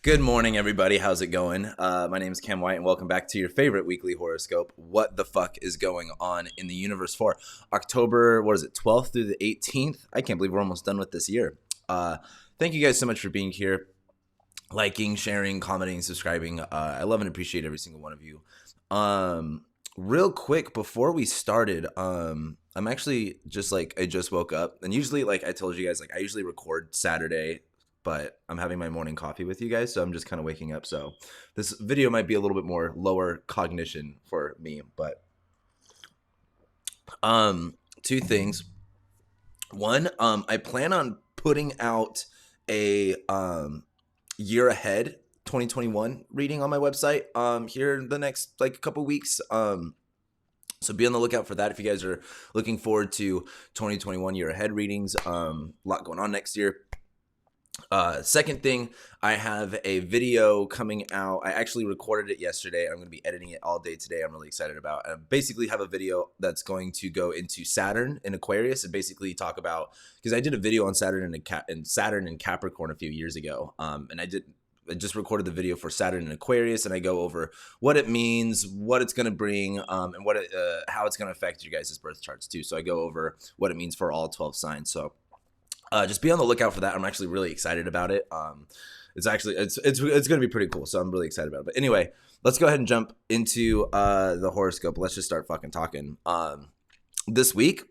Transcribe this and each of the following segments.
Good morning, everybody. How's it going? My name is Cam White, and welcome back to your favorite weekly horoscope. What the fuck is going on in the universe for October, 12th through the 18th? I can't believe we're almost done with this year. Thank you guys so much for being here, liking, sharing, commenting, subscribing. I love and appreciate every single one of you. Real quick, before we started, I'm actually I just woke up, and usually, like I told you guys, I usually record Saturday, but I'm having my morning coffee with you guys, so I'm just kind of waking up. So this video might be a little bit more lower cognition for me, but two things. One, I plan on putting out a year ahead 2021 reading on my website here in the next couple weeks. So be on the lookout for that if you guys are looking forward to 2021 year ahead readings. A lot going on next year. Second thing, I have a video coming out. I actually recorded it yesterday. I'm going to be editing it all day today. I'm really excited about. I basically have a video that's going to go into Saturn in Aquarius and basically talk about, because I did a video on Saturn and Capricorn a few years ago. And I just recorded the video for Saturn and Aquarius, and I go over what it means, what it's going to bring, and how it's going to affect you guys' birth charts too. So I go over what it means for all 12 signs. So just be on the lookout for that. I'm actually really excited about it. It's going to be pretty cool. So I'm really excited about it. But anyway, let's go ahead and jump into the horoscope. Let's just start fucking talking. This week,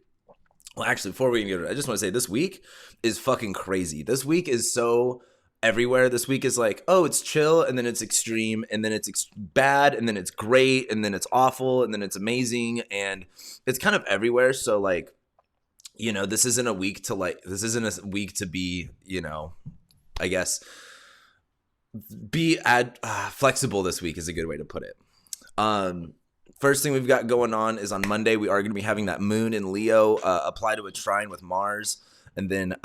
well, actually, before we get it, I just want to say this week is fucking crazy. This week is so everywhere. This week is it's chill, and then it's extreme, and then it's bad, and then it's great, and then it's awful, and then it's amazing, and it's kind of everywhere. So this isn't a week to be, I guess, be flexible. This week is a good way to put it. First thing we've got going on is on Monday, we are going to be having that moon in Leo apply to a trine with Mars. And then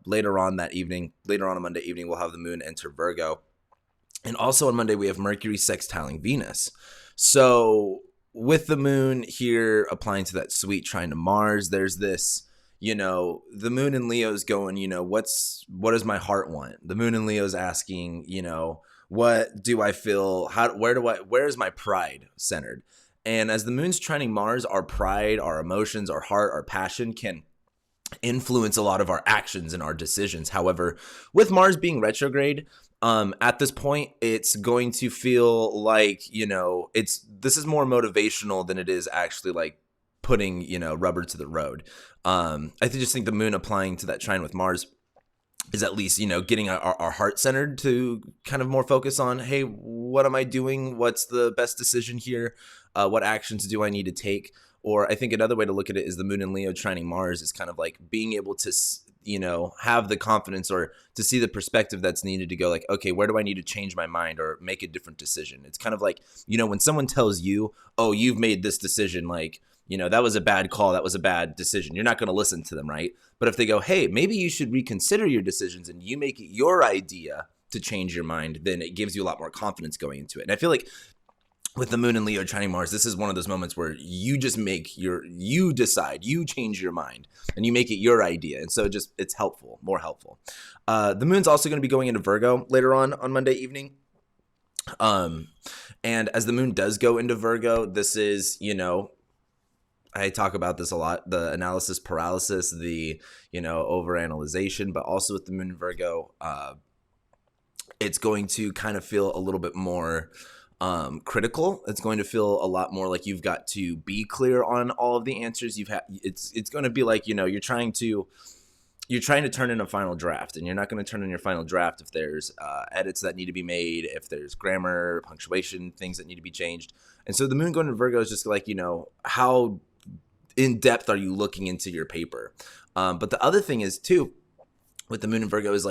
later on Monday evening, we'll have the moon enter Virgo. And also on Monday, we have Mercury sextiling Venus. So with the moon here applying to that sweet trine to Mars, there's this, the moon in Leo is going, what does my heart want? The moon in Leo is asking, what do I feel? Where is my pride centered? And as the moon's trining Mars, our pride, our emotions, our heart, our passion can influence a lot of our actions and our decisions. However, with Mars being retrograde, at this point, it's going to feel like, this is more motivational than it is actually putting, rubber to the road. I just think the moon applying to that trine with Mars is at least, getting our heart centered to kind of more focus on, hey, what am I doing? What's the best decision here? What actions do I need to take? Or I think another way to look at it is the moon in Leo trining Mars is kind of being able to, have the confidence or to see the perspective that's needed to go okay, where do I need to change my mind or make a different decision? It's kind of when someone tells you, oh, you've made this decision, that was a bad call. That was a bad decision. You're not going to listen to them, right? But if they go, hey, maybe you should reconsider your decisions and you make it your idea to change your mind, then it gives you a lot more confidence going into it. And I feel like with the moon and Leo trining Mars, this is one of those moments where you just you decide, you change your mind and you make it your idea. And so it's helpful, more helpful. The moon's also going to be going into Virgo later on Monday evening. And as the moon does go into Virgo, this is, I talk about this a lot, the analysis paralysis, the, overanalyzation, but also with the moon in Virgo, it's going to kind of feel a little bit more critical. It's going to feel a lot more like you've got to be clear on all of the answers you've had. It's going to be you're trying to turn in a final draft, and you're not going to turn in your final draft if there's edits that need to be made, if there's grammar, punctuation, things that need to be changed. And so the moon going to Virgo is just how in depth are you looking into your paper? But the other thing is too, with the moon in Virgo is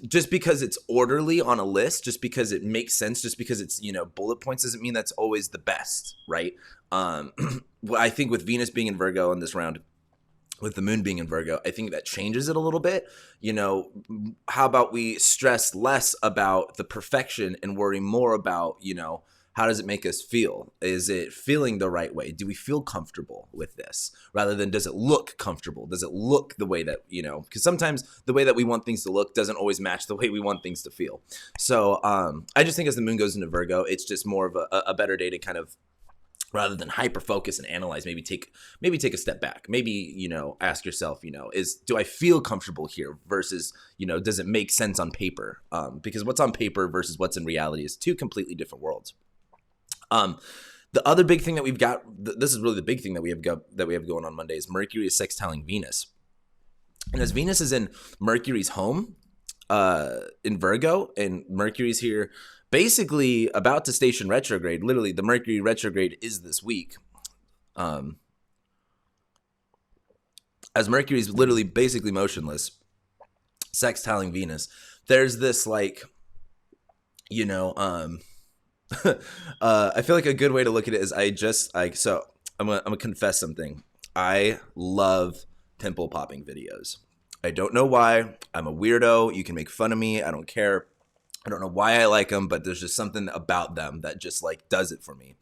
just because it's orderly on a list, just because it makes sense, just because it's, bullet points doesn't mean that's always the best, right? I think with Venus being in Virgo in this round, with the moon being in Virgo, I think that changes it a little bit. How about we stress less about the perfection and worry more about, how does it make us feel? Is it feeling the right way? Do we feel comfortable with this? Rather than does it look comfortable? Does it look the way that, because sometimes the way that we want things to look doesn't always match the way we want things to feel. So I just think as the moon goes into Virgo, it's just more of a better day to kind of, rather than hyper focus and analyze, maybe take a step back. Maybe, ask yourself, do I feel comfortable here versus, does it make sense on paper? Because what's on paper versus what's in reality is two completely different worlds. The other big thing that we've got, this is really the big thing that we have going on Monday, is Mercury is sextiling Venus. And as Venus is in Mercury's home in Virgo, and Mercury's here basically about to station retrograde. Literally, the Mercury retrograde is this week. As Mercury's literally basically motionless, sextiling Venus, there's this I feel like a good way to look at it is I'm gonna confess something. I love pimple popping videos. I don't know why. I'm a weirdo. You can make fun of me. I don't care. I don't know why I like them, but there's just something about them that just does it for me.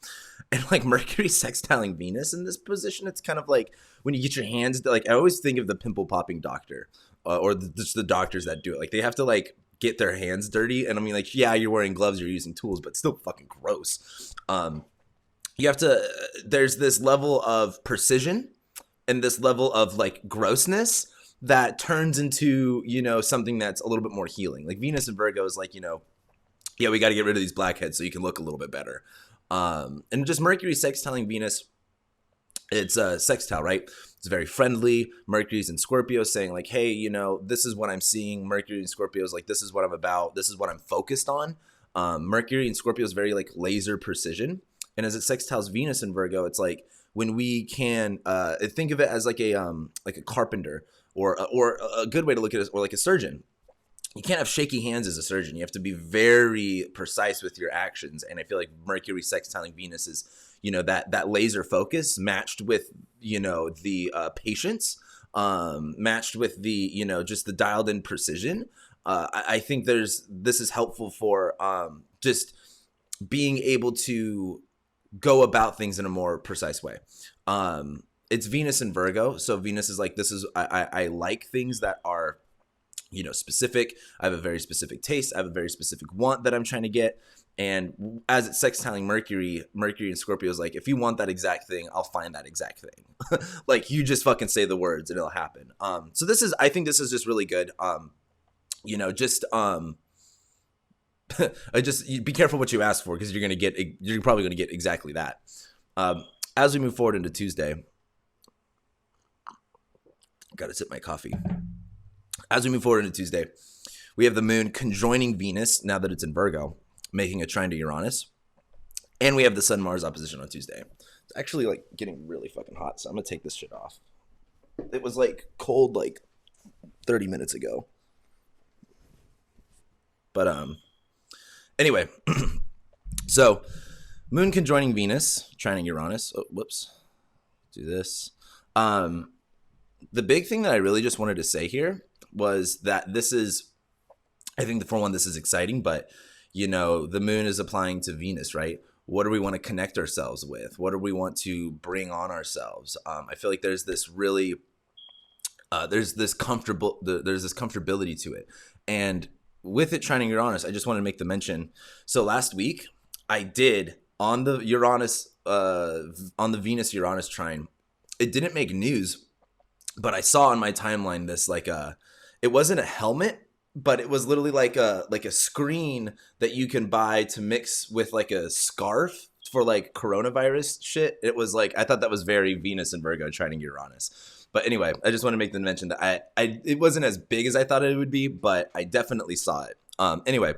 And Mercury sextiling Venus in this position, it's kind of like when you get your hands, I always think of the pimple popping doctor or just the doctors that do it. They have to get their hands dirty. And I mean, yeah, you're wearing gloves, you're using tools, but still fucking gross. You have to, there's this level of precision and this level of grossness that turns into, something that's a little bit more healing. Venus and Virgo is yeah, we got to get rid of these blackheads so you can look a little bit better. And just Mercury sextiling Venus, it's a sextile, right? It's very friendly. Mercury's in Scorpio saying hey, this is what I'm seeing. Mercury in Scorpio is this is what I'm about. This is what I'm focused on. Mercury in Scorpio is very laser precision. And as it sextiles Venus in Virgo, it's when we can think of it as a carpenter, or a good way to look at it, or a surgeon. You can't have shaky hands as a surgeon. You have to be very precise with your actions. And I feel Mercury sextiling Venus is, that laser focus matched with, the patience, matched with the, just the dialed in precision. I think this is helpful for just being able to go about things in a more precise way. It's Venus in Virgo. So Venus is I like things that are, specific. I have a very specific taste. I have a very specific want that I'm trying to get. And as it's sextiling Mercury in Scorpio is if you want that exact thing, I'll find that exact thing. You just fucking say the words and it'll happen. So I think this is just really good. You be careful what you ask for, because you're probably going to get exactly that. As we move forward into Tuesday, got to sip my coffee. As we move forward into Tuesday, we have the moon conjoining Venus, now that it's in Virgo, making a trine to Uranus. And we have the Sun-Mars opposition on Tuesday. It's actually getting really fucking hot, so I'm going to take this shit off. It was cold 30 minutes ago. But anyway, so moon conjoining Venus, trining Uranus. Oh, whoops. Do this. The big thing that I really just wanted to say here was that this is, I think for one, this is exciting, but the moon is applying to Venus, right? What do we want to connect ourselves with? What do we want to bring on ourselves? I feel there's this really, there's this comfortability to it. And with it trining Uranus, I just want to make the mention. So last week I did on the Venus Uranus trine. It didn't make news, but I saw on my timeline this it wasn't a helmet, but it was literally like a screen that you can buy to mix with a scarf for coronavirus shit. It was I thought that was very Venus and Virgo trining Uranus. But anyway, I just want to make the mention that it wasn't as big as I thought it would be, but I definitely saw it. Anyway,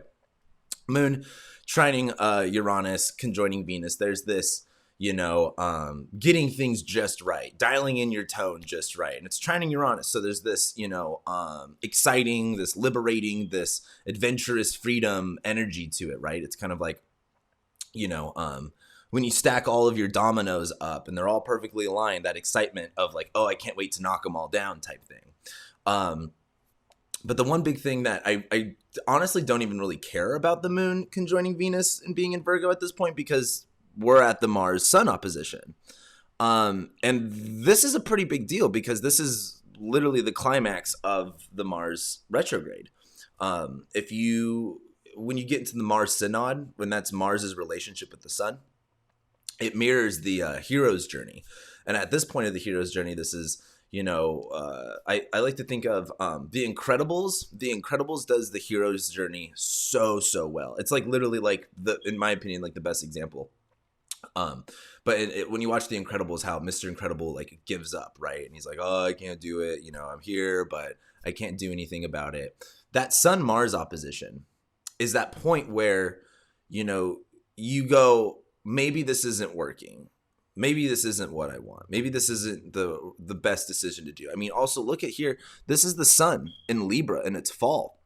moon trining Uranus, conjoining Venus. There's this, getting things just right, dialing in your tone just right. And it's trining Uranus. So there's this, exciting, this liberating, this adventurous freedom energy to it, right? It's kind of when you stack all of your dominoes up and they're all perfectly aligned, that excitement of oh, I can't wait to knock them all down type thing. But the one big thing that I honestly don't even really care about the moon conjoining Venus and being in Virgo at this point, because we're at the Mars Sun opposition. And this is a pretty big deal because this is literally the climax of the Mars retrograde. When you get into the Mars synod, when that's Mars's relationship with the sun, it mirrors the hero's journey. And at this point of the hero's journey, this is, I like to think of The Incredibles. The Incredibles does the hero's journey so well. It's like literally like in my opinion, like the best example. But when you watch The Incredibles, how Mr. Incredible like gives up, right? And he's like, oh, I can't do it. I'm here, but I can't do anything about it. That Sun-Mars opposition is that point where, you go, maybe this isn't working. Maybe this isn't what I want. Maybe this isn't the best decision to do. I mean, also look at here. This is the sun in Libra and it's fall.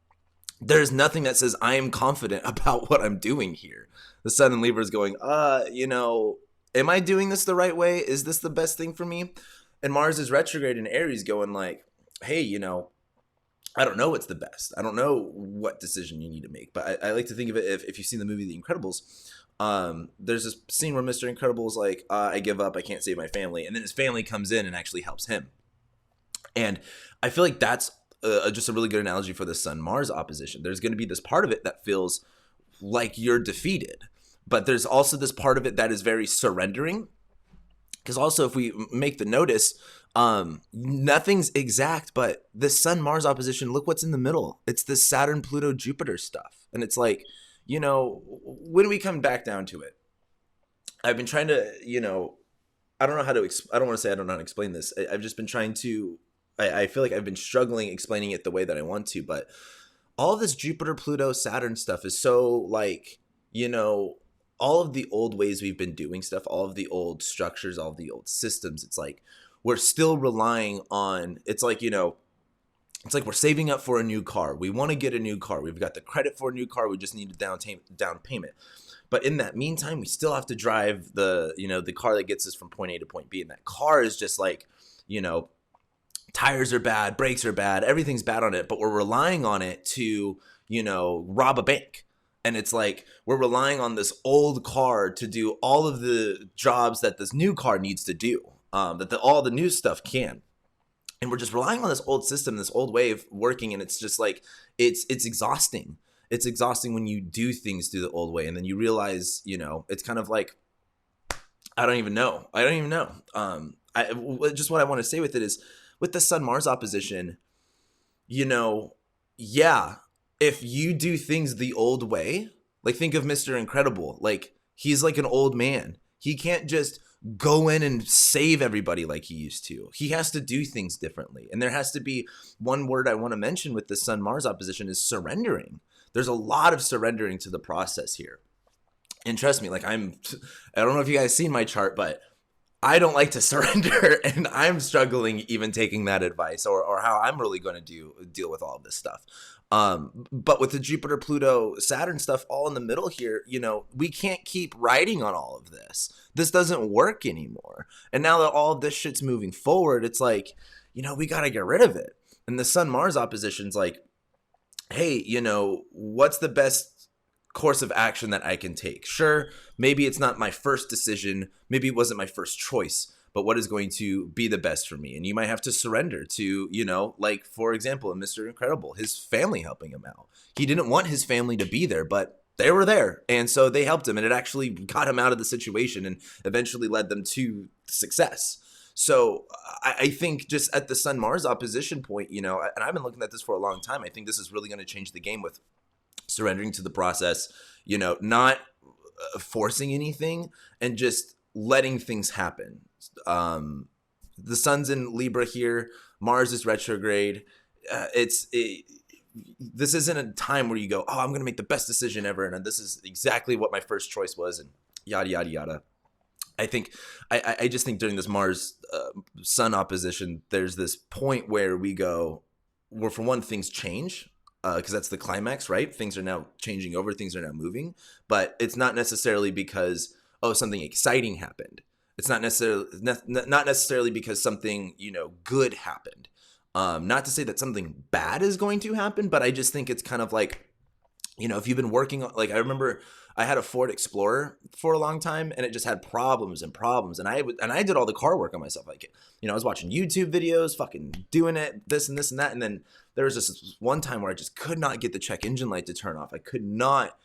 There's nothing that says I am confident about what I'm doing here. The sun in Libra is going, am I doing this the right way? Is this the best thing for me? And Mars is retrograde in Aries going like, hey, I don't know what's the best. I don't know what decision you need to make. But I like to think of it, if you've seen the movie The Incredibles, there's this scene where Mr. Incredible is like, I give up, I can't save my family. And then his family comes in and actually helps him. And I feel like that's just a really good analogy for the Sun-Mars opposition. There's going to be this part of it that feels like you're defeated. But there's also this part of it that is very surrendering. Because also if we make the notice, nothing's exact, but this Sun-Mars opposition, look what's in the middle. It's this Saturn-Pluto-Jupiter stuff. And it's like, when we come back down to it, I've been trying to, I don't know how to, I don't want to say I don't know how to explain this. I've just been trying to, I feel like I've been struggling explaining it the way that I want to, but all this Jupiter, Pluto, Saturn stuff is so like, all of the old ways we've been doing stuff, all of the old structures, all of the old systems, it's like we're still relying on, it's like we're saving up for a new car. We want to get a new car. We've got the credit for a new car. We just need a down payment. But in that meantime, we still have to drive the car that gets us from point A to point B. And that car is just like, tires are bad, brakes are bad, everything's bad on it. But we're relying on it to, rob a bank. And it's like we're relying on this old car to do all of the jobs that this new car needs to do, all the new stuff can. And we're just relying on this old system, this old way of working. And it's just like, it's exhausting. It's exhausting when you do things through the old way. And then you realize, it's kind of like, I don't even know. Just what I want to say with it is, with the Sun-Mars opposition, if you do things the old way, like think of Mr. Incredible, like he's like an old man. He can't just go in and save everybody like he used to. He has to do things differently. And there has to be one word I want to mention with the Sun-Mars opposition is surrendering. There's a lot of surrendering to the process here. And trust me, like I don't know if you guys seen my chart, but I don't like to surrender, and I'm struggling even taking that advice or how I'm really going to deal with all of this stuff. But with the Jupiter, Pluto, Saturn stuff all in the middle here, we can't keep riding on all of this. This doesn't work anymore. And now that all of this shit's moving forward, it's like, we got to get rid of it. And the Sun-Mars opposition's like, hey, what's the best course of action that I can take? Sure, maybe it's not my first decision. Maybe it wasn't my first choice. But what is going to be the best for me? And you might have to surrender to, like, for example, in Mr. Incredible, his family helping him out. He didn't want his family to be there, but they were there. And so they helped him, and it actually got him out of the situation and eventually led them to success. So I think just at the Sun-Mars opposition point, and I've been looking at this for a long time, I think this is really going to change the game with surrendering to the process, not forcing anything and just letting things happen. The sun's in Libra here. Mars is retrograde. This isn't a time where you go, oh, I'm going to make the best decision ever. And this is exactly what my first choice was, and yada, yada, yada. I just think during this Mars Sun opposition, there's this point where we go, where for one, things change. Because that's the climax, right? Things are now changing over. Things are now moving. But it's not necessarily because, something exciting happened. It's not necessarily because something, good happened. Not to say that something bad is going to happen, but I just think it's kind of like if you've been working on, like, I remember I had a Ford Explorer for a long time, and it just had problems and problems. And I did all the car work on myself. Like, I was watching YouTube videos, fucking doing it, this and this and that. And then there was this one time where I just could not get the check engine light to turn off. I could not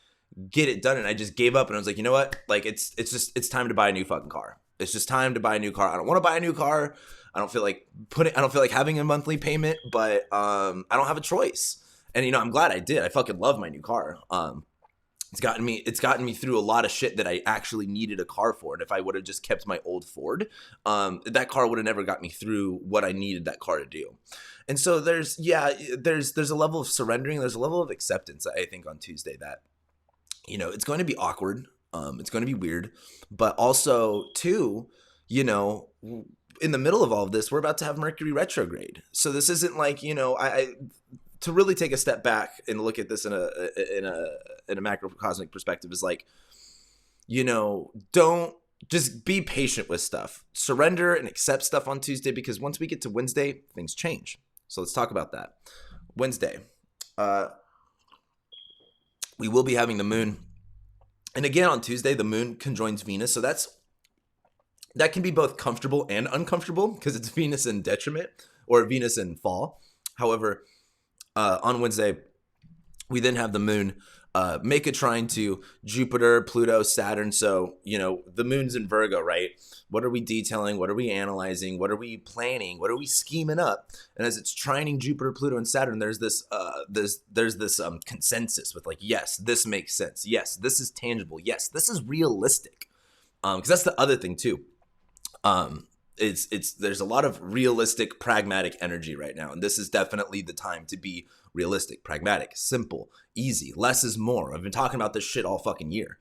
get it done. And I just gave up, and I was like, you know what? Like, it's time to buy a new fucking car. It's just time to buy a new car. I don't want to buy a new car. I don't feel like having a monthly payment, but I don't have a choice. And I'm glad I did. I fucking love my new car. It's gotten me through a lot of shit that I actually needed a car for. And if I would have just kept my old Ford, that car would have never got me through what I needed that car to do. And so there's a level of surrendering. There's a level of acceptance, I think, on Tuesday that, it's going to be awkward. It's going to be weird, but also too, in the middle of all of this, we're about to have Mercury retrograde. So this isn't like, to really take a step back and look at this in a macrocosmic perspective is like, don't just be patient with stuff. Surrender and accept stuff on Tuesday, because once we get to Wednesday, things change. So let's talk about that. Wednesday, we will be having the moon. And again, on Tuesday, the moon conjoins Venus. So that can be both comfortable and uncomfortable, because it's Venus in detriment or Venus in fall. However, on Wednesday, we then have the moon make a trine to Jupiter, Pluto, Saturn. So, the moon's in Virgo, right? What are we detailing? What are we analyzing? What are we planning? What are we scheming up? And as it's trining Jupiter, Pluto, and Saturn, there's this consensus with like, yes, this makes sense. Yes, this is tangible. Yes, this is realistic. Because that's the other thing too. There's a lot of realistic, pragmatic energy right now. And this is definitely the time to be realistic, pragmatic, simple, easy. Less is more. I've been talking about this shit all fucking year.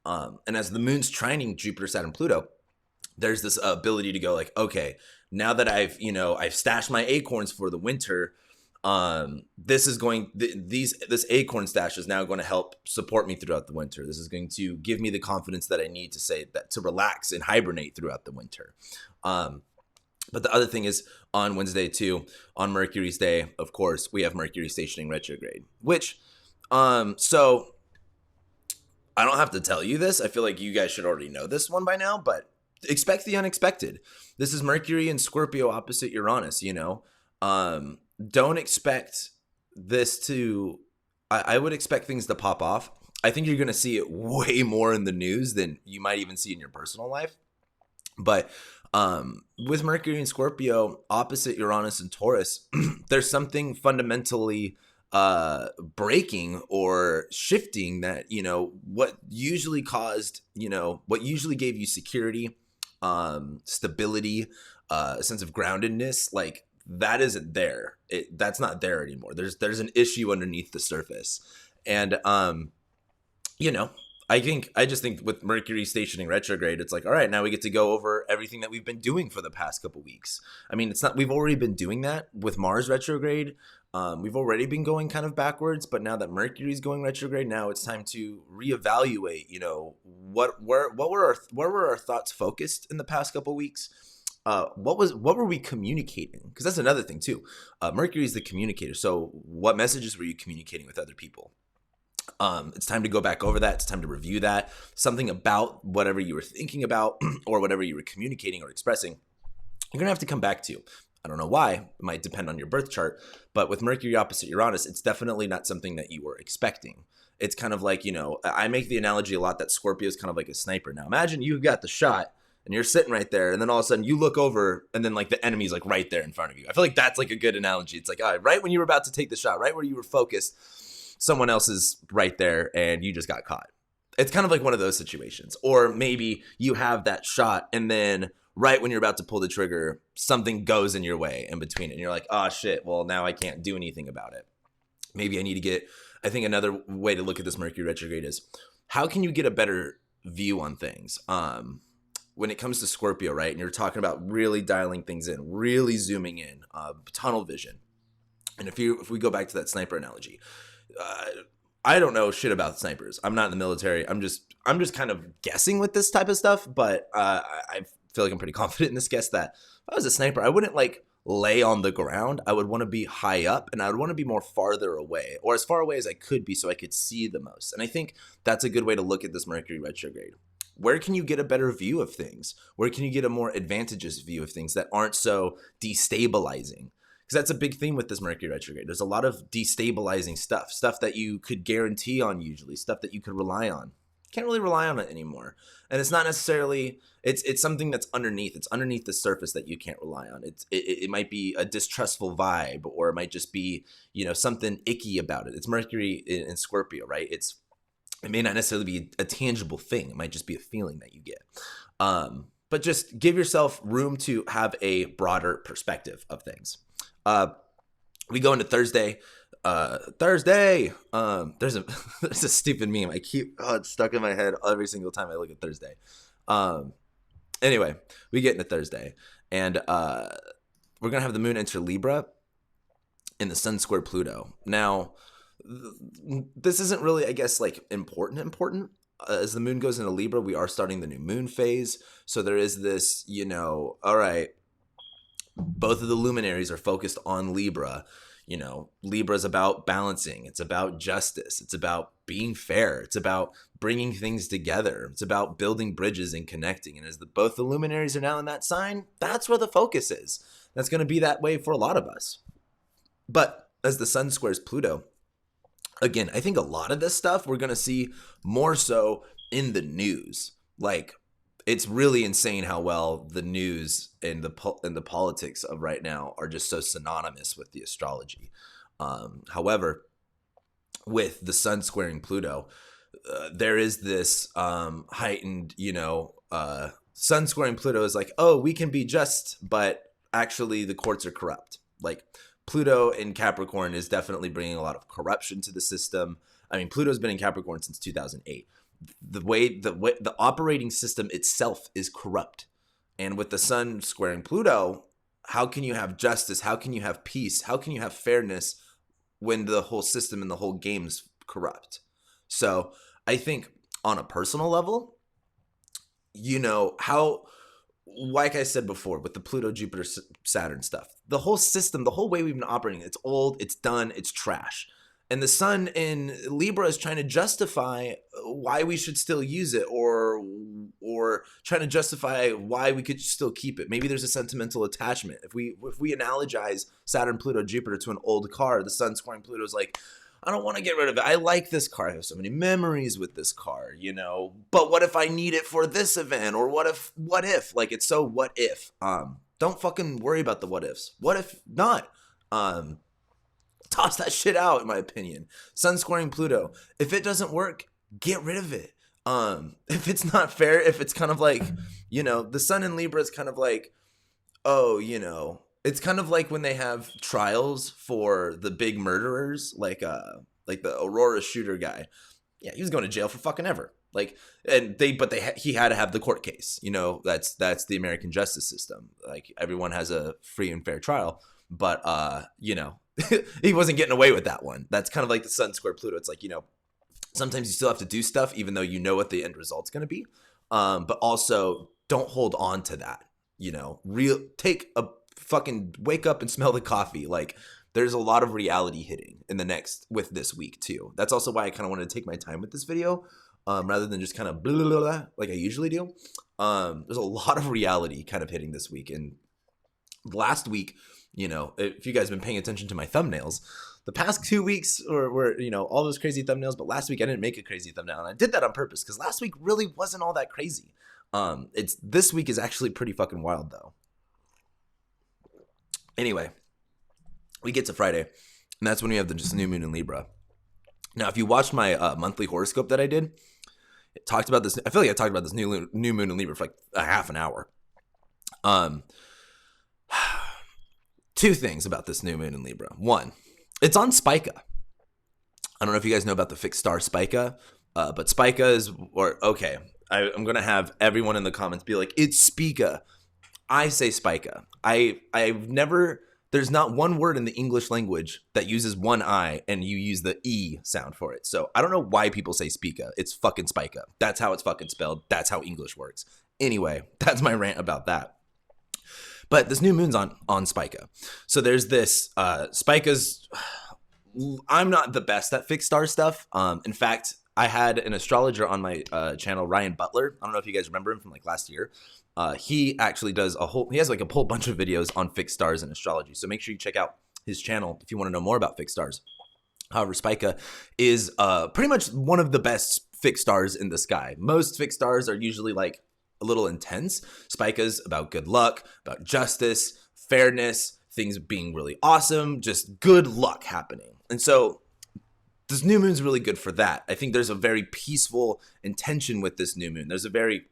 And as the moon's trining Jupiter, Saturn, Pluto, there's this ability to go like, okay, now that I've stashed my acorns for the winter, this acorn stash is now going to help support me throughout the winter. This is going to give me the confidence that I need to relax and hibernate throughout the winter. But the other thing is on Wednesday too, on Mercury's day, of course, we have Mercury stationing retrograde, which, so I don't have to tell you this. I feel like you guys should already know this one by now, but expect the unexpected. This is Mercury in Scorpio opposite Uranus, don't expect this to, I would expect things to pop off. I think you're going to see it way more in the news than you might even see in your personal life. But with Mercury and Scorpio opposite Uranus and Taurus, there's something fundamentally breaking or shifting that, what usually gave you security, stability, a sense of groundedness, like that isn't there. That's not there anymore. There's an issue underneath the surface. And, I just think with Mercury stationing retrograde, it's like, all right, now we get to go over everything that we've been doing for the past couple weeks. I mean, we've already been doing that with Mars retrograde. We've already been going kind of backwards, but now that Mercury's going retrograde, now it's time to reevaluate, what were our thoughts focused in the past couple weeks? What were we communicating? Because that's another thing too. Mercury is the communicator. So what messages were you communicating with other people? It's time to go back over that. It's time to review that. Something about whatever you were thinking about or whatever you were communicating or expressing, you're going to have to come back to. I don't know why. It might depend on your birth chart. But with Mercury opposite Uranus, it's definitely not something that you were expecting. It's kind of like, I make the analogy a lot that Scorpio is kind of like a sniper. Now, imagine you've got the shot and you're sitting right there, and then all of a sudden you look over and then like the enemy's like right there in front of you. I feel like that's like a good analogy. It's like, right when you were about to take the shot, right where you were focused, someone else is right there and you just got caught. It's kind of like one of those situations. Or maybe you have that shot and then right when you're about to pull the trigger, something goes in your way in between it. And you're like, oh shit, well now I can't do anything about it. Maybe I need to I think another way to look at this Mercury retrograde is how can you get a better view on things? When it comes to Scorpio, right? And you're talking about really dialing things in, really zooming in, tunnel vision. And if we go back to that sniper analogy, I don't know shit about snipers. I'm not in the military. I'm just kind of guessing with this type of stuff. But I feel like I'm pretty confident in this guess that if I was a sniper, I wouldn't like lay on the ground. I would want to be high up, and I would want to be more farther away, or as far away as I could be so I could see the most. And I think that's a good way to look at this Mercury retrograde. Where can you get a better view of things? Where can you get a more advantageous view of things that aren't so destabilizing? Because that's a big theme with this Mercury retrograde. There's a lot of destabilizing stuff that you could guarantee on usually, stuff that you could rely on. Can't really rely on it anymore. And it's not necessarily, it's something that's underneath. It's underneath the surface that you can't rely on. It might be a distrustful vibe, or it might just be, something icky about it. It's Mercury in Scorpio, right? It may not necessarily be a tangible thing. It might just be a feeling that you get. But just give yourself room to have a broader perspective of things. We go into Thursday. There's a stupid meme. It's stuck in my head every single time I look at Thursday. Anyway, we get into Thursday, and we're gonna have the moon enter Libra and the sun square Pluto. Now, this isn't really, I guess, like important. As the moon goes into Libra, we are starting the new moon phase. So there is this, all right, both of the luminaries are focused on Libra. Libra is about balancing. It's about justice. It's about being fair. It's about bringing things together. It's about building bridges and connecting. And as both the luminaries are now in that sign, that's where the focus is. That's going to be that way for a lot of us. But as the sun squares Pluto, again, I think a lot of this stuff we're going to see more so in the news. Like, it's really insane how well the news and the politics of right now are just so synonymous with the astrology. However, with the sun squaring Pluto, there is this heightened, sun squaring Pluto is like, oh, we can be just, but actually the courts are corrupt. Like, Pluto in Capricorn is definitely bringing a lot of corruption to the system. I mean, Pluto's been in Capricorn since 2008. The operating system itself is corrupt. And with the sun squaring Pluto, how can you have justice? How can you have peace? How can you have fairness when the whole system and the whole game's corrupt? So I think on a personal level, how, like I said before, with the Pluto, Jupiter, Saturn stuff, the whole system, the whole way we've been operating, it's old, it's done, it's trash. And the sun in Libra is trying to justify why we should still use it, or trying to justify why we could still keep it. Maybe there's a sentimental attachment. If we analogize Saturn, Pluto, Jupiter to an old car, the sun squaring Pluto is like, I don't want to get rid of it. I like this car. I have so many memories with this car, But what if I need it for this event? Or what if? Like, it's so what if. Don't fucking worry about the what ifs. What if not? Toss that shit out, in my opinion. Sun squaring Pluto. If it doesn't work, get rid of it. If it's not fair, if it's kind of like, the sun in Libra is kind of like, it's kind of like when they have trials for the big murderers, like the Aurora shooter guy. Yeah, he was going to jail for fucking ever. Like, he had to have the court case. That's the American justice system. Like, everyone has a free and fair trial, but he wasn't getting away with that one. That's kind of like the sun square Pluto. It's like, sometimes you still have to do stuff even though you know what the end result's going to be. But also don't hold on to that, take a fucking wake up and smell the coffee. Like, there's a lot of reality hitting with this week too. That's also why I kind of wanted to take my time with this video, rather than just kind of blah, blah, blah, blah, like I usually do. There's a lot of reality kind of hitting this week. And last week, if you guys have been paying attention to my thumbnails, the past 2 weeks were all those crazy thumbnails, but last week I didn't make a crazy thumbnail, and I did that on purpose because last week really wasn't all that crazy. This week is actually pretty fucking wild though. Anyway, we get to Friday, and that's when we have the just new moon in Libra. Now, if you watched my monthly horoscope that I did, it talked about this. I feel like I talked about this new moon in Libra for like a half an hour. Two things about this new moon in Libra. One, it's on Spica. I don't know if you guys know about the fixed star Spica, but Spica is, I'm going to have everyone in the comments be like, it's Spica. I say Spica. There's not one word in the English language that uses one I and you use the E sound for it. So I don't know why people say Spica. It's fucking Spica. That's how it's fucking spelled. That's how English works. Anyway, that's my rant about that. But this new moon's on Spica. So there's this Spica's. I'm not the best at fixed star stuff. In fact, I had an astrologer on my channel, Ryan Butler. I don't know if you guys remember him from like last year. He actually does he has like a whole bunch of videos on fixed stars and astrology. So make sure you check out his channel if you want to know more about fixed stars. However, Spica is pretty much one of the best fixed stars in the sky. Most fixed stars are usually like a little intense. Spica's about good luck, about justice, fairness, things being really awesome, just good luck happening. And so this new moon's really good for that. I think there's a very peaceful intention with this new moon. There's a very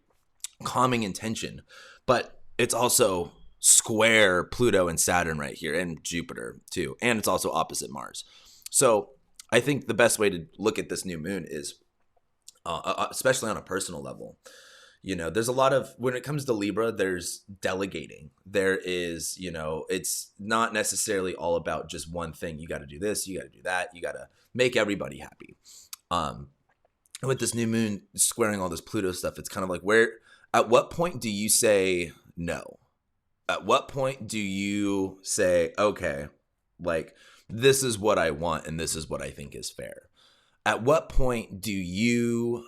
calming intention, but it's also square Pluto and Saturn right here, and Jupiter too. And it's also opposite Mars. So I think the best way to look at this new moon is, especially on a personal level, there's a lot of, when it comes to Libra, there's delegating. There is, it's not necessarily all about just one thing. You got to do this, you got to do that, you got to make everybody happy. With this new moon squaring all this Pluto stuff, it's kind of like, at what point do you say no? At what point do you say, okay, like, this is what I want and this is what I think is fair? At what point do you,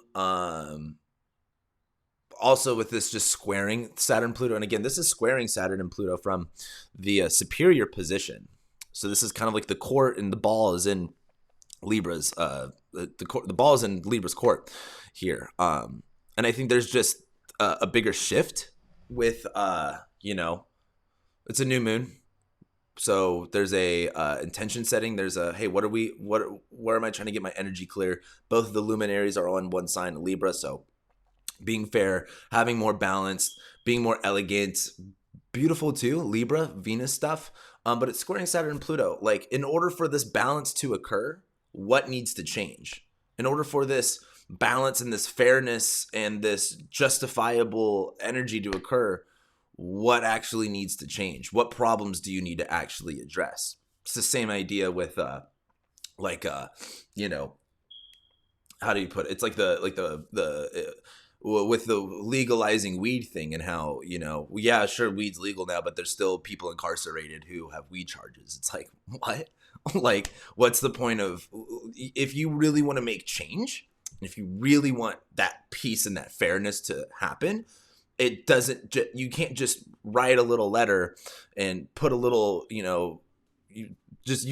also with this just squaring Saturn, Pluto, and again, this is squaring Saturn and Pluto from the superior position. So this is kind of like the court, and the ball is in Libra's, the ball is in Libra's court here. And I think there's just a bigger shift with, it's a new moon. So there's a intention setting. There's a, hey, where am I trying to get my energy clear? Both of the luminaries are on one sign of Libra. So being fair, having more balance, being more elegant, beautiful too, Libra, Venus stuff. But it's squaring Saturn and Pluto. Like, in order for this balance to occur, what needs to change? In order for this balance and this fairness and this justifiable energy to occur, what actually needs to change? What problems do you need to actually address? It's the same idea with how do you put it? It's like with the legalizing weed thing, and how, yeah, sure, weed's legal now, but there's still people incarcerated who have weed charges. It's like, what? Like, what's the point of, if you really want to make change, if you really want that peace and that fairness to happen, it doesn't, you can't just write a little letter and put a little, you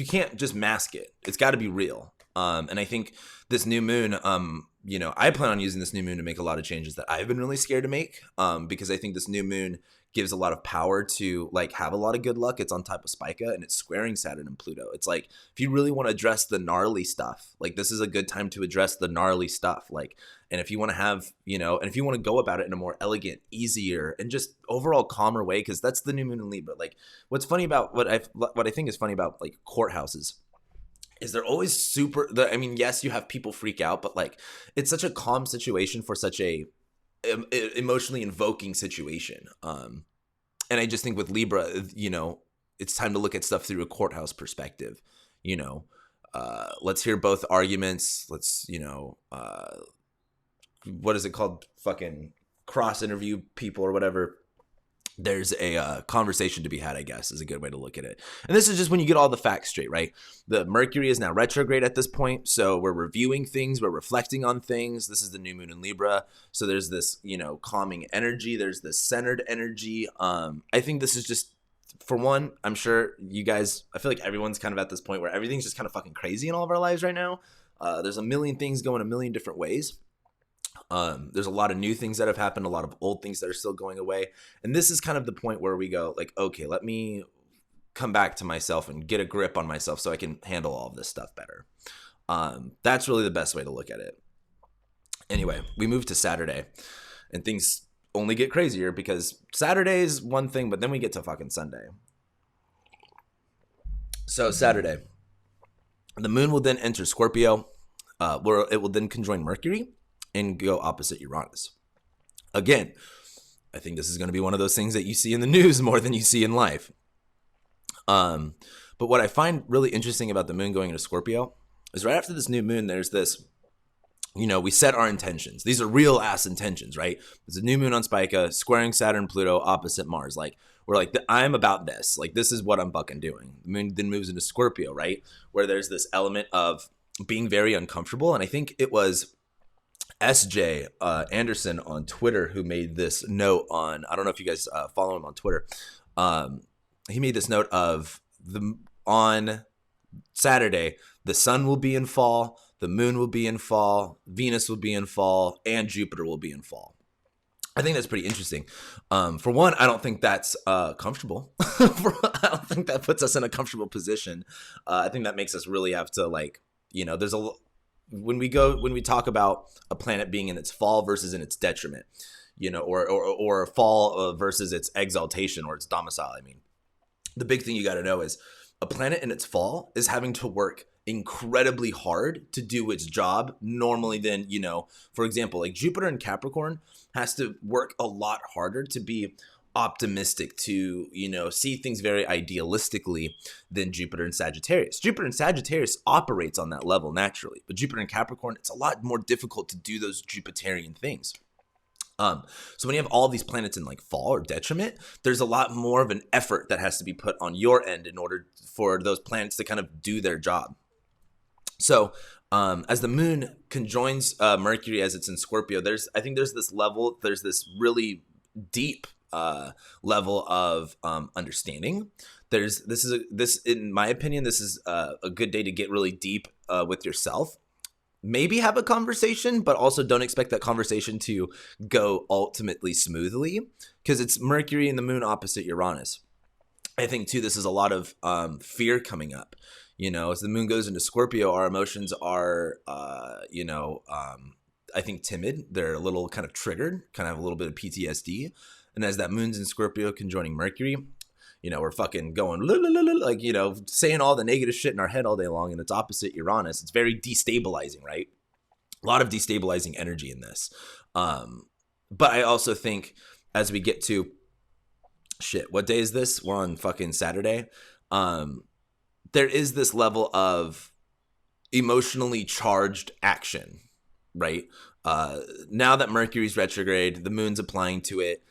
can't just mask it. It's got to be real. And I think this new moon, I plan on using this new moon to make a lot of changes that I've been really scared to make, because I think this new moon gives a lot of power to like have a lot of good luck. It's on top of Spica and it's squaring Saturn and Pluto. It's like, if you really want to address the gnarly stuff, like, this is a good time to address the gnarly stuff. Like, and if you want to have, and if you want to go about it in a more elegant, easier, and just overall calmer way, because that's the new moon in Libra. Like, what's funny about what I think is funny about like courthouses is they're always yes, you have people freak out, but like, it's such a calm situation for such a emotionally invoking situation. And I just think with Libra, it's time to look at stuff through a courthouse perspective. Let's hear both arguments. Let's, what is it called? Fucking cross interview people or whatever. There's a conversation to be had, I guess, is a good way to look at it. And this is just when you get all the facts straight, right? The Mercury is now retrograde at this point. So we're reviewing things. We're reflecting on things. This is the new moon in Libra. So there's this, calming energy. There's this centered energy. I think this is just, for one, I'm sure you guys, I feel like everyone's kind of at this point where everything's just kind of fucking crazy in all of our lives right now. There's a million things going a million different ways. There's a lot of new things that have happened, a lot of old things that are still going away. And this is kind of the point where we go like, okay, let me come back to myself and get a grip on myself so I can handle all of this stuff better. That's really the best way to look at it. Anyway, we move to Saturday and things only get crazier, because Saturday is one thing, but then we get to fucking Sunday. So Saturday, the moon will then enter Scorpio, where it will then conjoin Mercury and go opposite Uranus. Again, I think this is going to be one of those things that you see in the news more than you see in life. But what I find really interesting about the moon going into Scorpio is right after this new moon, there's this, we set our intentions. These are real ass intentions, right? There's a new moon on Spica, squaring Saturn, Pluto, opposite Mars. Like, where like I'm about this, like this is what I'm fucking doing. The moon then moves into Scorpio, right, where there's this element of being very uncomfortable. And I think it was SJ Anderson on Twitter who made this note on, I don't know if you guys follow him on Twitter. He made this note of on Saturday, the sun will be in fall, the moon will be in fall, Venus will be in fall, and Jupiter will be in fall. I think that's pretty interesting. For one, I don't think that's comfortable. I don't think that puts us in a comfortable position. I think that makes us really have to like, there's when we talk about a planet being in its fall versus in its detriment, or fall versus its exaltation or its domicile. I mean, the big thing you got to know is a planet in its fall is having to work incredibly hard to do its job normally than, for example, like Jupiter in Capricorn has to work a lot harder to be optimistic, to, see things very idealistically than Jupiter in Sagittarius. Jupiter in Sagittarius operates on that level naturally, but Jupiter in Capricorn, it's a lot more difficult to do those Jupiterian things. So when you have all these planets in like fall or detriment, there's a lot more of an effort that has to be put on your end in order for those planets to kind of do their job. So as the moon conjoins Mercury as it's in Scorpio, I think there's this really deep level of understanding. In my opinion, this is a good day to get really deep with yourself. Maybe have a conversation, but also don't expect that conversation to go ultimately smoothly because it's Mercury and the moon opposite Uranus. I think too, this is a lot of fear coming up. As the moon goes into Scorpio, our emotions are, I think timid. They're a little kind of triggered, kind of have a little bit of PTSD. And as that moon's in Scorpio conjoining Mercury, we're fucking going like, saying all the negative shit in our head all day long, and it's opposite Uranus. It's very destabilizing, right? A lot of destabilizing energy in this. But I also think as we get to what day is this? We're on fucking Saturday. There is this level of emotionally charged action, right? Now that Mercury's retrograde, the moon's applying to it.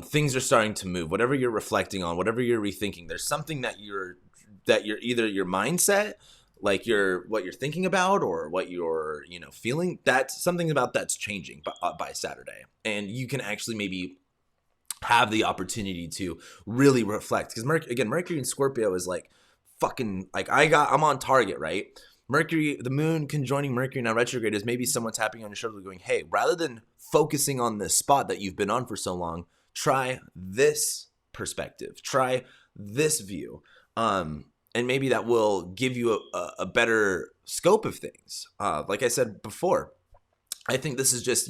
Things are starting to move. Whatever you're reflecting on, whatever you're rethinking, there's something that you're either your mindset, like what you're thinking about, or what you're feeling. That's something about that's changing by Saturday, and you can actually maybe have the opportunity to really reflect because Mercury in Scorpio is like fucking like I'm on target, right? Mercury, the moon conjoining Mercury now retrograde is maybe someone tapping on your shoulder going, hey, rather than focusing on this spot that you've been on for so long, try this perspective, try this view. And maybe that will give you a better scope of things. Like I said before, I think this is just,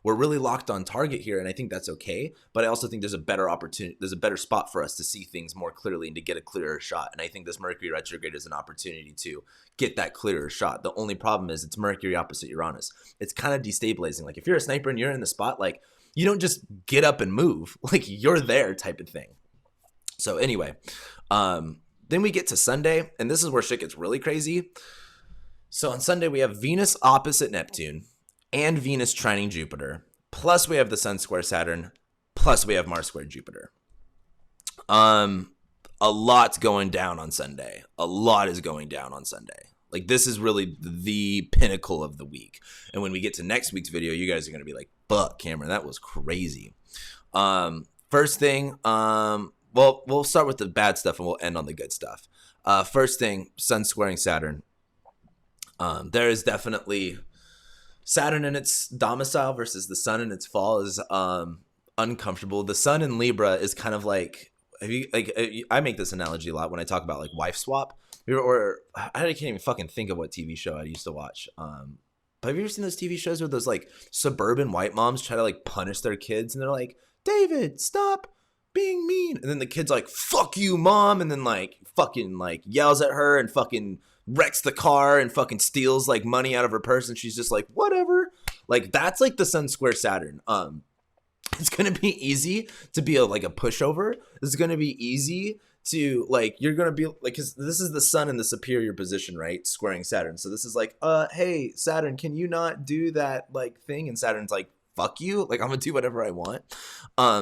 we're really locked on target here, and I think that's okay. But I also think there's a better opportunity, there's a better spot for us to see things more clearly and to get a clearer shot. And I think this Mercury retrograde is an opportunity to get that clearer shot. The only problem is it's Mercury opposite Uranus. It's kind of destabilizing. Like if you're a sniper and you're in the spot, like you don't just get up and move, like you're there type of thing. So anyway, then we get to Sunday, and this is where shit gets really crazy. So on Sunday, we have Venus opposite Neptune and Venus trining Jupiter, plus we have the Sun square Saturn, plus we have Mars square Jupiter. A lot's going down on Sunday. A lot is going down on Sunday. Like this is really the pinnacle of the week. And when we get to next week's video, you guys are going to be like, fuck, Cameron, that was crazy. First thing, well, we'll start with the bad stuff and we'll end on the good stuff. First thing, Sun squaring Saturn. There is definitely Saturn in its domicile versus the Sun in its fall is uncomfortable. The Sun in Libra is kind of like, I make this analogy a lot when I talk about like wife swap. Or I can't even fucking think of what TV show I used to watch. But have you ever seen those TV shows where those like suburban white moms try to like punish their kids and they're like, David, stop being mean. And then the kid's like, fuck you, mom. And then like fucking like yells at her and fucking wrecks the car and fucking steals like money out of her purse. And she's just like, whatever. Like that's like the Sun square Saturn. It's going to be easy to be a pushover. It's going to be easy to like, you're going to be like, cause this is the Sun in the superior position, right? Squaring Saturn. So this is like, hey, Saturn, can you not do that like thing? And Saturn's like, fuck you. Like, I'm gonna do whatever I want.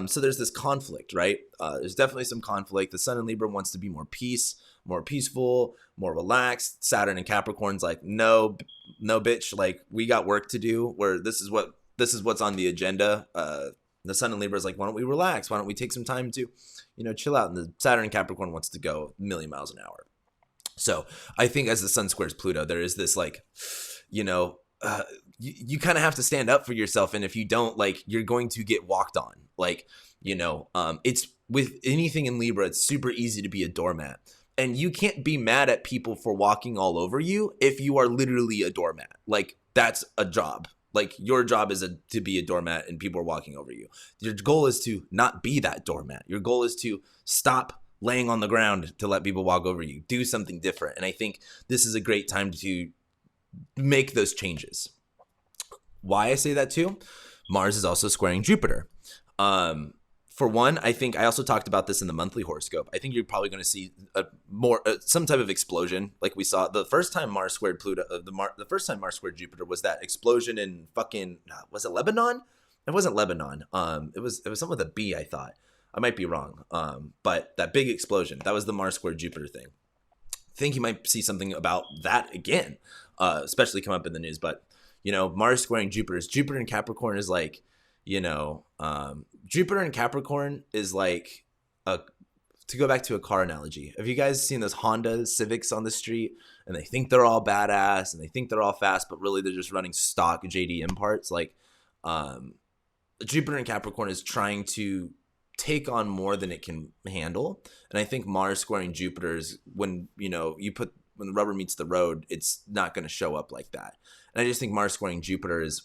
So there's this conflict, right? There's definitely some conflict. The Sun in Libra wants to be more peaceful, more relaxed. Saturn and Capricorn's like, no, bitch. Like, we got work to do. Where this is what's on the agenda. The Sun in Libra is like, why don't we relax? Why don't we take some time to, chill out? And the Saturn and Capricorn wants to go a million miles an hour. So I think as the Sun squares Pluto, there is this like, you kind of have to stand up for yourself. And if you don't, like, you're going to get walked on. Like, it's with anything in Libra, it's super easy to be a doormat. And you can't be mad at people for walking all over you if you are literally a doormat. Like, that's a job. Like, your job is to be a doormat and people are walking over you. Your goal is to not be that doormat. Your goal is to stop laying on the ground to let people walk over you. Do something different. And I think this is a great time to make those changes. Why I say that too? Mars is also squaring Jupiter. For one, I think I also talked about this in the monthly horoscope. I think you're probably going to see some type of explosion, like we saw the first time Mars squared Pluto. The first time Mars squared Jupiter was that explosion in fucking was it Lebanon? It wasn't Lebanon. It was something with a B. I thought I might be wrong. But that big explosion, that was the Mars squared Jupiter thing. I think you might see something about that again, especially come up in the news. But Mars squaring Jupiter and Capricorn is like. Jupiter and Capricorn is like to go back to a car analogy. Have you guys seen those Honda Civics on the street and they think they're all badass and they think they're all fast, but really they're just running stock JDM parts? Like, Jupiter and Capricorn is trying to take on more than it can handle. And I think Mars squaring Jupiter is when the rubber meets the road, it's not going to show up like that. And I just think Mars squaring Jupiter is,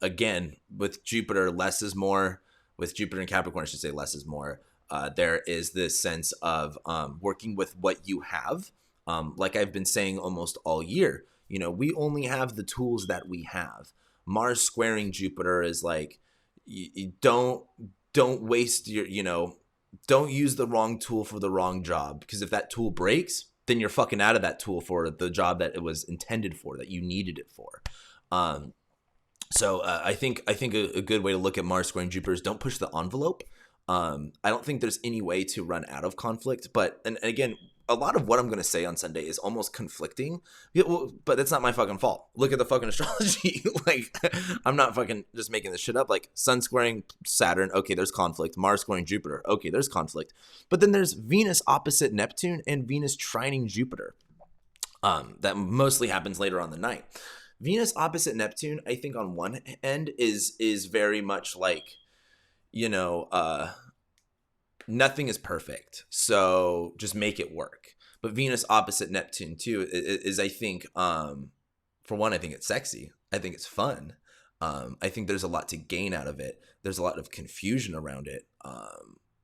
again, with Jupiter, less is more. With Jupiter and Capricorn, I should say less is more. There is this sense of working with what you have. Like I've been saying almost all year, we only have the tools that we have. Mars squaring Jupiter is like, you don't waste your, don't use the wrong tool for the wrong job. Because if that tool breaks, then you're fucking out of that tool for the job that it was intended for, that you needed it for. So I think a good way to look at Mars squaring Jupiter is don't push the envelope. I don't think there's any way to run out of conflict. But and again, a lot of what I'm going to say on Sunday is almost conflicting. But it's not my fucking fault. Look at the fucking astrology. Like, I'm not fucking just making this shit up. Like, Sun squaring Saturn. Okay, there's conflict. Mars squaring Jupiter. Okay, there's conflict. But then there's Venus opposite Neptune and Venus trining Jupiter. That mostly happens later on the night. Venus opposite Neptune, I think on one end is very much like, nothing is perfect. So just make it work. But Venus opposite Neptune too is I think, for one, I think it's sexy. I think it's fun. I think there's a lot to gain out of it. There's a lot of confusion around it.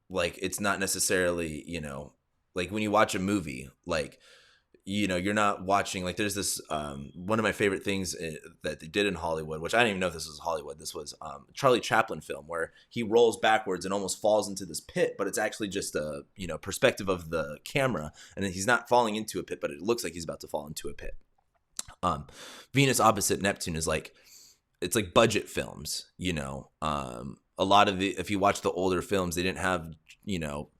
Like, it's not necessarily, like when you watch a movie, like, you're not watching, like, there's this, one of my favorite things that they did in Hollywood, which I didn't even know if this was Hollywood. This was Charlie Chaplin film where he rolls backwards and almost falls into this pit, but it's actually just a, perspective of the camera. And then he's not falling into a pit, but it looks like he's about to fall into a pit. Venus opposite Neptune is like, it's like budget films, a lot of if you watch the older films, they didn't have,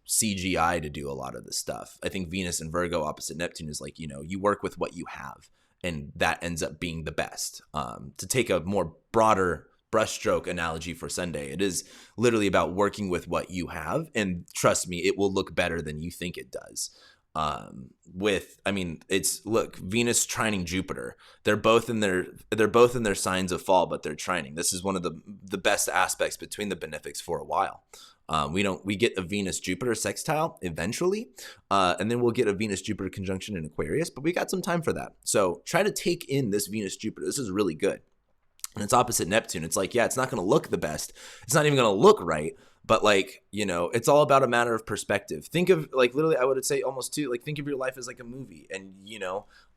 CGI to do a lot of the stuff. I think Venus and Virgo opposite Neptune is like, you work with what you have, and that ends up being the best. To take a more broader brushstroke analogy for Sunday, it is literally about working with what you have, and trust me, it will look better than you think it does. Look, Venus trining Jupiter. They're both in their signs of fall, but they're trining. This is one of the best aspects between the benefics for a while. We get a Venus-Jupiter sextile eventually, and then we'll get a Venus-Jupiter conjunction in Aquarius, but we got some time for that. So try to take in this Venus-Jupiter. This is really good. And it's opposite Neptune. It's like, yeah, it's not going to look the best. It's not even going to look right, but like, it's all about a matter of perspective. Think of, like, literally, I would say almost too, like, think of your life as like a movie. And,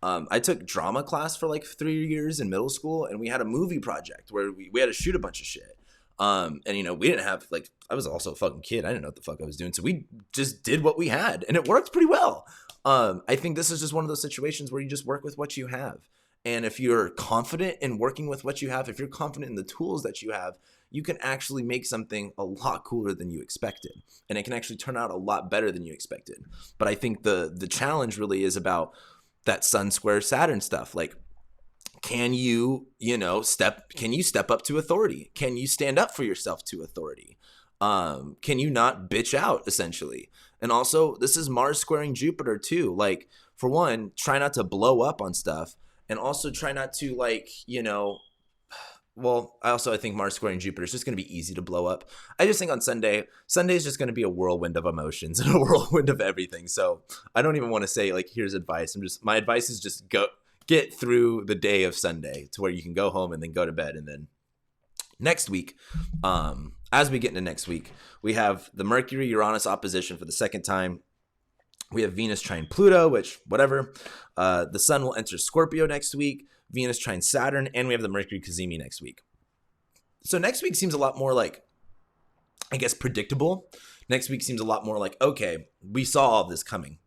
I took drama class for like 3 years in middle school, and we had a movie project where we had to shoot a bunch of shit. And we didn't have, like, I was also a fucking kid. I didn't know what the fuck I was doing. So we just did what we had, and it worked pretty well. I think this is just one of those situations where you just work with what you have. And if you're confident in working with what you have, if you're confident in the tools that you have, you can actually make something a lot cooler than you expected. And it can actually turn out a lot better than you expected. But I think the challenge really is about that Sun square Saturn stuff. Like, can you step up to authority? Can you stand up for yourself to authority? Can you not bitch out, essentially? And also, this is Mars squaring Jupiter too. Like, for one, try not to blow up on stuff. And also try not to, like, I think Mars squaring Jupiter is just going to be easy to blow up. I just think on Sunday is just going to be a whirlwind of emotions and a whirlwind of everything. So I don't even want to say, like, here's advice. My advice is just get through the day of Sunday to where you can go home and then go to bed. And then next week, as we get into next week, we have the Mercury-Uranus opposition for the second time. We have Venus trine Pluto, which, whatever. The Sun will enter Scorpio next week. Venus trine Saturn. And we have the Mercury Cazimi next week. So next week seems a lot more like, I guess, predictable. Next week seems a lot more like, okay, we saw all this coming.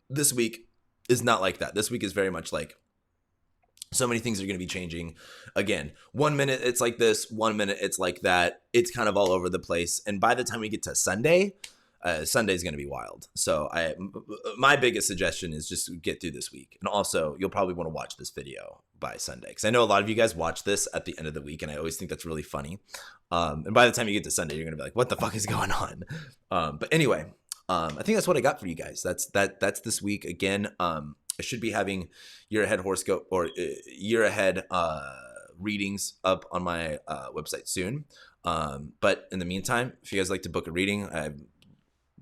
This week is not like that. This week is very much like, so many things are going to be changing. Again, 1 minute it's like this, 1 minute it's like that. It's kind of all over the place. And by the time we get to Sunday, Sunday's going to be wild. So my biggest suggestion is just get through this week. And also, you'll probably want to watch this video by Sunday, because I know a lot of you guys watch this at the end of the week, and I always think that's really funny. And by the time you get to Sunday, you're going to be like, what the fuck is going on? But anyway, I think that's what I got for you guys. That's this week. Again, I should be having year ahead horoscope or year ahead readings up on my website soon. But in the meantime, if you guys like to book a reading, I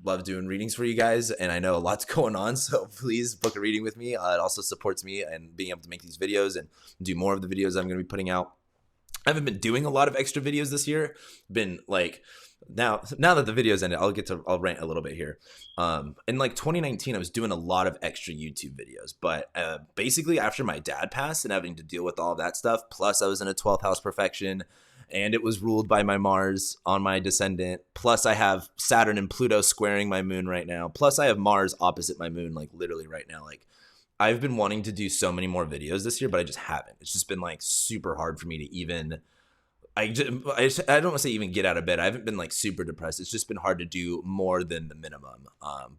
love doing readings for you guys, and I know a lot's going on, so please book a reading with me. It also supports me and being able to make these videos and do more of the videos I'm going to be putting out. I haven't been doing a lot of extra videos this year. Been like, now that the video's ended, I'll rant a little bit here. In like 2019, I was doing a lot of extra YouTube videos, but basically after my dad passed and having to deal with all of that stuff, plus I was in a 12th house perfection, and it was ruled by my Mars on my descendant. Plus I have Saturn and Pluto squaring my moon right now. Plus I have Mars opposite my moon, like literally right now. Like, I've been wanting to do so many more videos this year, but I just haven't. It's just been like super hard for me to even, I don't want to say even get out of bed. I haven't been like super depressed. It's just been hard to do more than the minimum.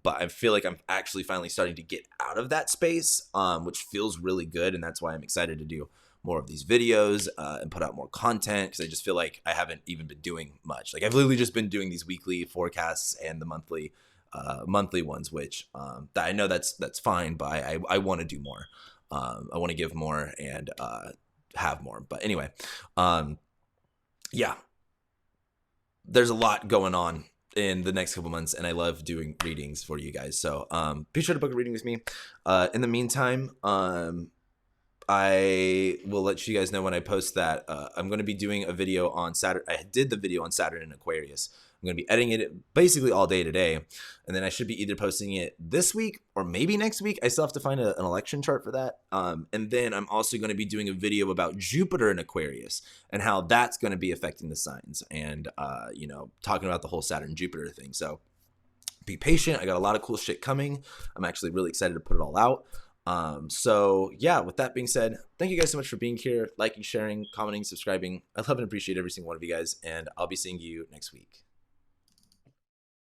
But I feel like I'm actually finally starting to get out of that space, which feels really good. And that's why I'm excited to do more of these videos and put out more content, because I just feel like I haven't even been doing much. Like, I've literally just been doing these weekly forecasts and the monthly ones, which I know that's fine, but I want to do more. I want to give more and have more. But anyway, yeah, there's a lot going on in the next couple months, and I love doing readings for you guys. So be sure to book a reading with me. In the meantime, I will let you guys know when I post that. I'm going to be doing a video on Saturn. I did the video on Saturn in Aquarius. I'm going to be editing it basically all day today. And then I should be either posting it this week or maybe next week. I still have to find an election chart for that. And then I'm also going to be doing a video about Jupiter in Aquarius and how that's going to be affecting the signs, and, talking about the whole Saturn-Jupiter thing. So be patient. I got a lot of cool shit coming. I'm actually really excited to put it all out. So yeah, with that being said, thank you guys so much for being here, liking, sharing, commenting, subscribing. I love and appreciate every single one of you guys, and I'll be seeing you next week.